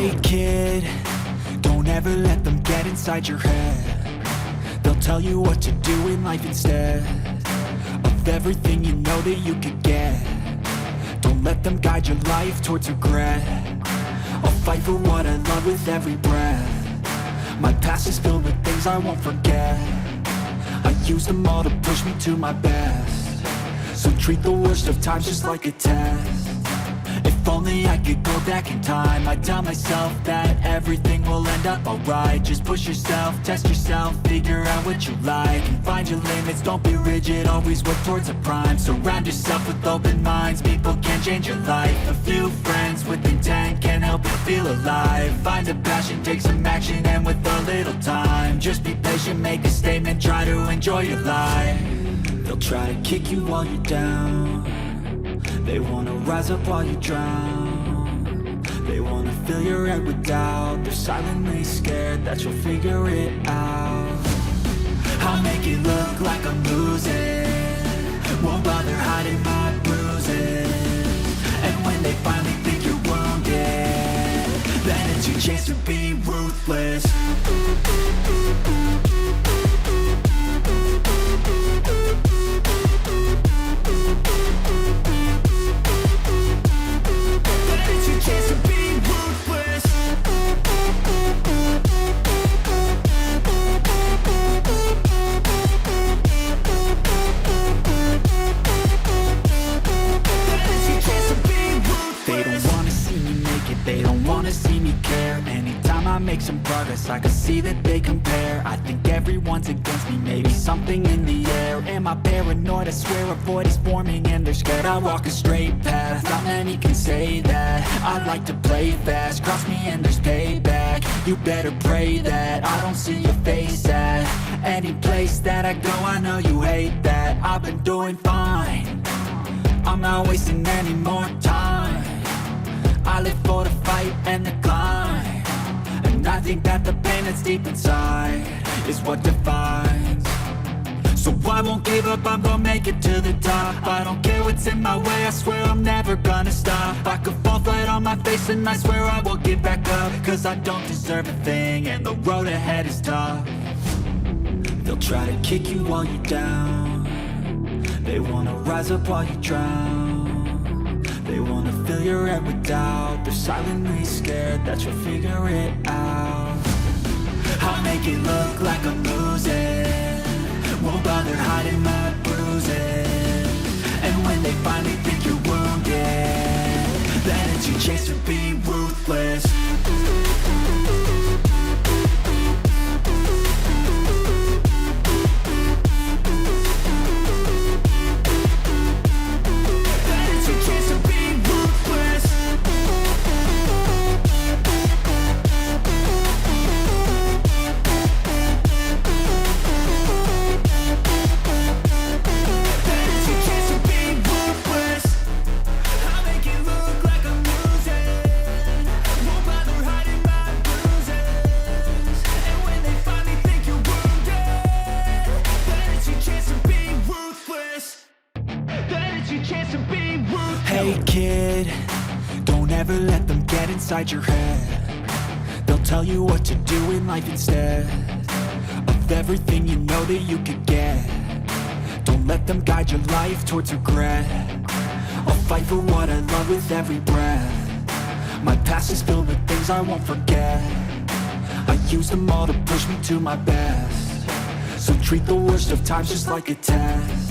Hey kid, don't ever let them get inside your head. They'll tell you what to do in life instead of everything you know that you could get. Don't let them guide your life towards regret. I'll fight for what I love with every breath. My past is filled with things I won't forget. I use them all to push me to my best. So treat the worst of times just like a test. If only I could go back in time, I'd tell myself that everything will end up alright. Just push yourself, test yourself, figure out what you like, and find your limits, don't be rigid, always work towards a prime. Surround yourself with open minds, people can change your life. A few friends with intent can help you feel alive. Find a passion, take some action, and with a little time, just be patient, make a statement, try to enjoy your life. They'll try to kick you while you're down. They wanna rise up while you drown. They wanna fill your head with doubt. They're silently scared that you'll figure it out. I'll make it look like I'm losing, won't bother hiding my bruises. And when they finally think you're wounded, then it's your chance to be ruthless. Make some progress, I can see that they compare. I think everyone's against me, maybe something in the air. Am I paranoid? I swear a void is forming and they're scared. I walk a straight path, not many can say that. I like to play fast, cross me and there's payback. You better pray that I don't see your face at any place that I go. I know you hate that. I've been doing fine, I'm not wasting any more time. I live for the fight and the climb. And I think that the pain that's deep inside is what defines. So I won't give up, I'm gonna make it to the top. I don't care what's in my way, I swear I'm never gonna stop. I could fall flat on my face and I swear I won't get back up, cause I don't deserve a thing and the road ahead is tough. They'll try to kick you while you're down. They wanna rise up while you drown. They wanna fill your head with doubt. They're silently scared that you'll figure it out. I'll make it look like I'm losing, won't bother hiding my bruises. And when they finally think you're wounded, then it's your chance to be ruthless. Hey kid, don't ever let them get inside your head. They'll tell you what to do in life instead of everything you know that you could get. Don't let them guide your life towards regret. I'll fight for what I love with every breath. My past is filled with things I won't forget. I use them all to push me to my best. So treat the worst of times just like a test.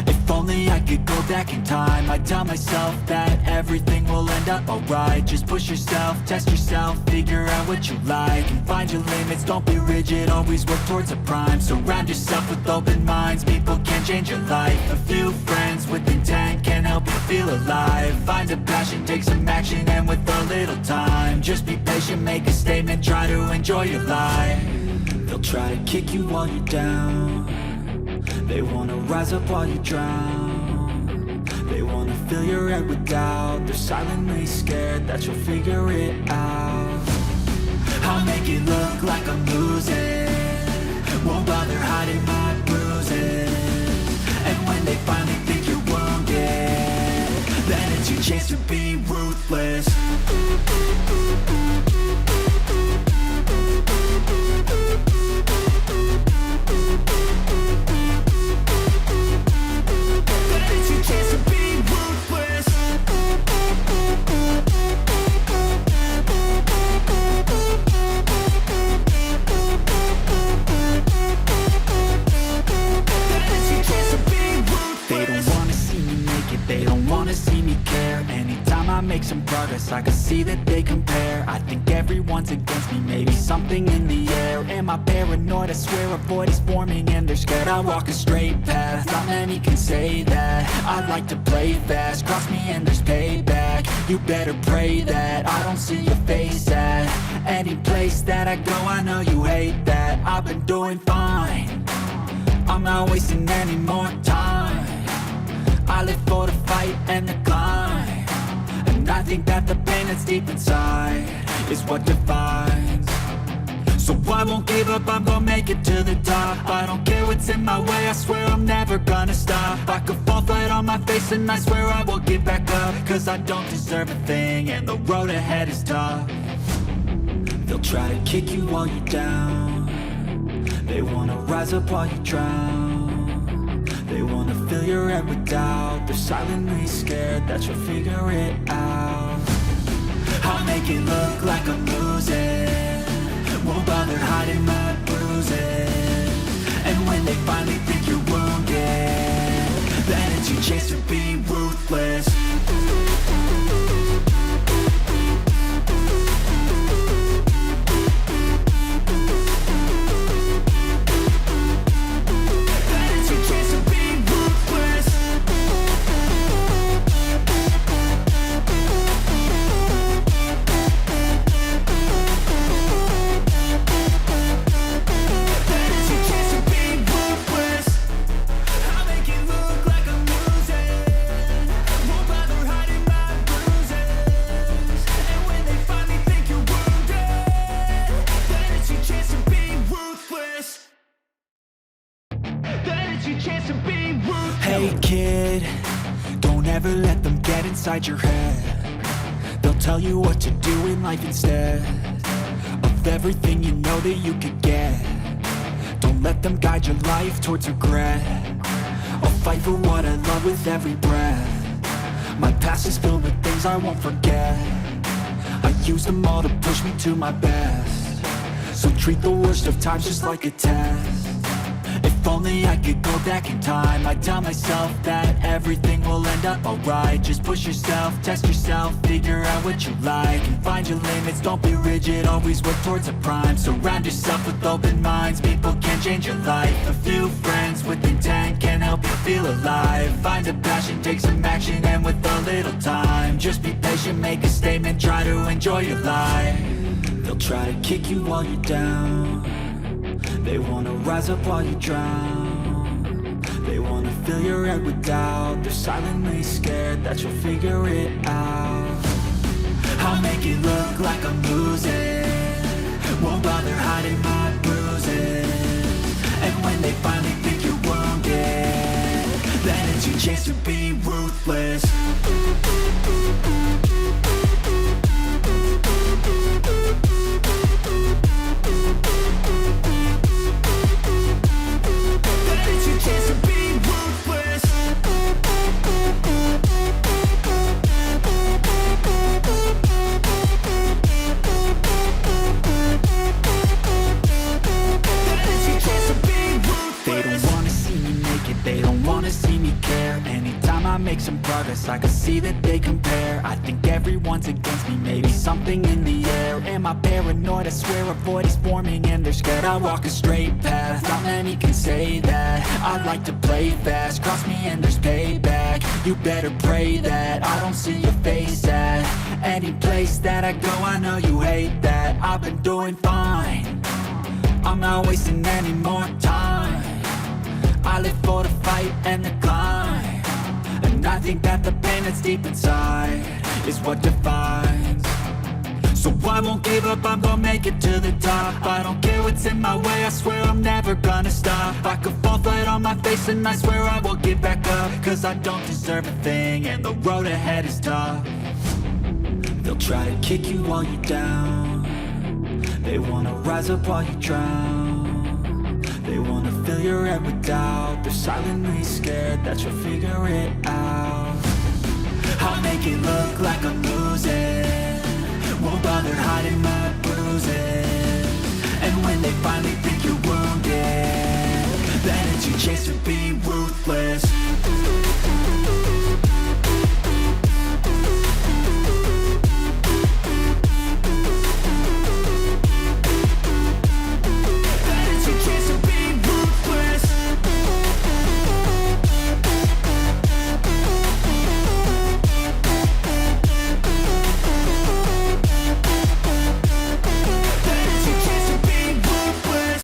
If only I could go back in time, I'd tell myself that everything will end up alright. Just push yourself, test yourself, figure out what you like, and find your limits, don't be rigid, always work towards a prime. Surround yourself with open minds, people can change your life. A few friends with intent can help you feel alive. Find a passion, take some action, and with a little time, just be patient, make a statement, try to enjoy your life. They'll try to kick you while you're down. They wanna rise up while you drown. They wanna fill your head with doubt. They're silently scared that you'll figure it out. I'll make it look like I'm losing, won't bother hiding my bruises. And when they finally think you're wounded, then it's your chance to be ruthless. wanna see me care. Anytime I make some progress, I can see that they compare. I think everyone's against me, maybe something in the air. Am I paranoid? I swear a void is forming and they're scared. I walk a straight path, not many can say that. I like to play fast, cross me and there's payback. You better pray that I don't see your face at any place that I go. I know you hate that. I've been doing fine, I'm not wasting any more time. I live for the fight and the climb, and I think that the pain that's deep inside is what defines. So I won't give up, I'm gonna make it to the top. I don't care what's in my way, I swear I'm never gonna stop. I could fall flat on my face and I swear I will get back up. Cause I don't deserve a thing and the road ahead is tough. They'll try to kick you while you're down, they wanna rise up while you drown. They wanna fill your head with doubt, they're silently scared that you'll figure it out. I'll make it look like I'm losing, won't bother hiding my bruises. And when they finally think you're wounded, then it's your chance to be ruthless. Hey kid, don't ever let them get inside your head. They'll tell you what to do in life instead of everything you know that you could get. Don't let them guide your life towards regret. I'll fight for what I love with every breath. My past is filled with things I won't forget. I use them all to push me to my best. So treat the worst of times just like a test. If only I could go back in time, I'd tell myself that everything will end up alright. Just push yourself, test yourself, figure out what you like, and find your limits, don't be rigid, always work towards a prime. Surround yourself with open minds, people can change your life. A few friends with intent can help you feel alive. Find a passion, take some action, and with a little time, just be patient, make a statement, try to enjoy your life. They'll try to kick you while you're down, they wanna rise up while you drown. They wanna fill your head with doubt, they're silently scared that you'll figure it out. I'll make it look like I'm losing, won't bother hiding my bruises. And when they finally think you're wounded, then it's your chance to be ruthless. Make some progress, I can see that they compare. I think everyone's against me, maybe something in the air. Am I paranoid? I swear a void is forming and they're scared. I walk a straight path, not many can say that. I like to play fast, cross me and there's payback. You better pray that I don't see your face at any place that I go. I know you hate that. I've been doing fine, I'm not wasting any more time. I live for the fight and the climb, and I think that the pain that's deep inside is what defines. So I won't give up, I'm gonna make it to the top. I don't care what's in my way, I swear I'm never gonna stop. I could fall flat on my face and I swear I will get back up. Cause I don't deserve a thing and the road ahead is tough. They'll try to kick you while you're down, they wanna rise up while you drown. They wanna fill your head with doubt, they're silently scared that you'll figure it out. I'll make it look like I'm losing, won't bother hiding my bruises. And when they finally think you're wounded, then it's your chance to be ruthless.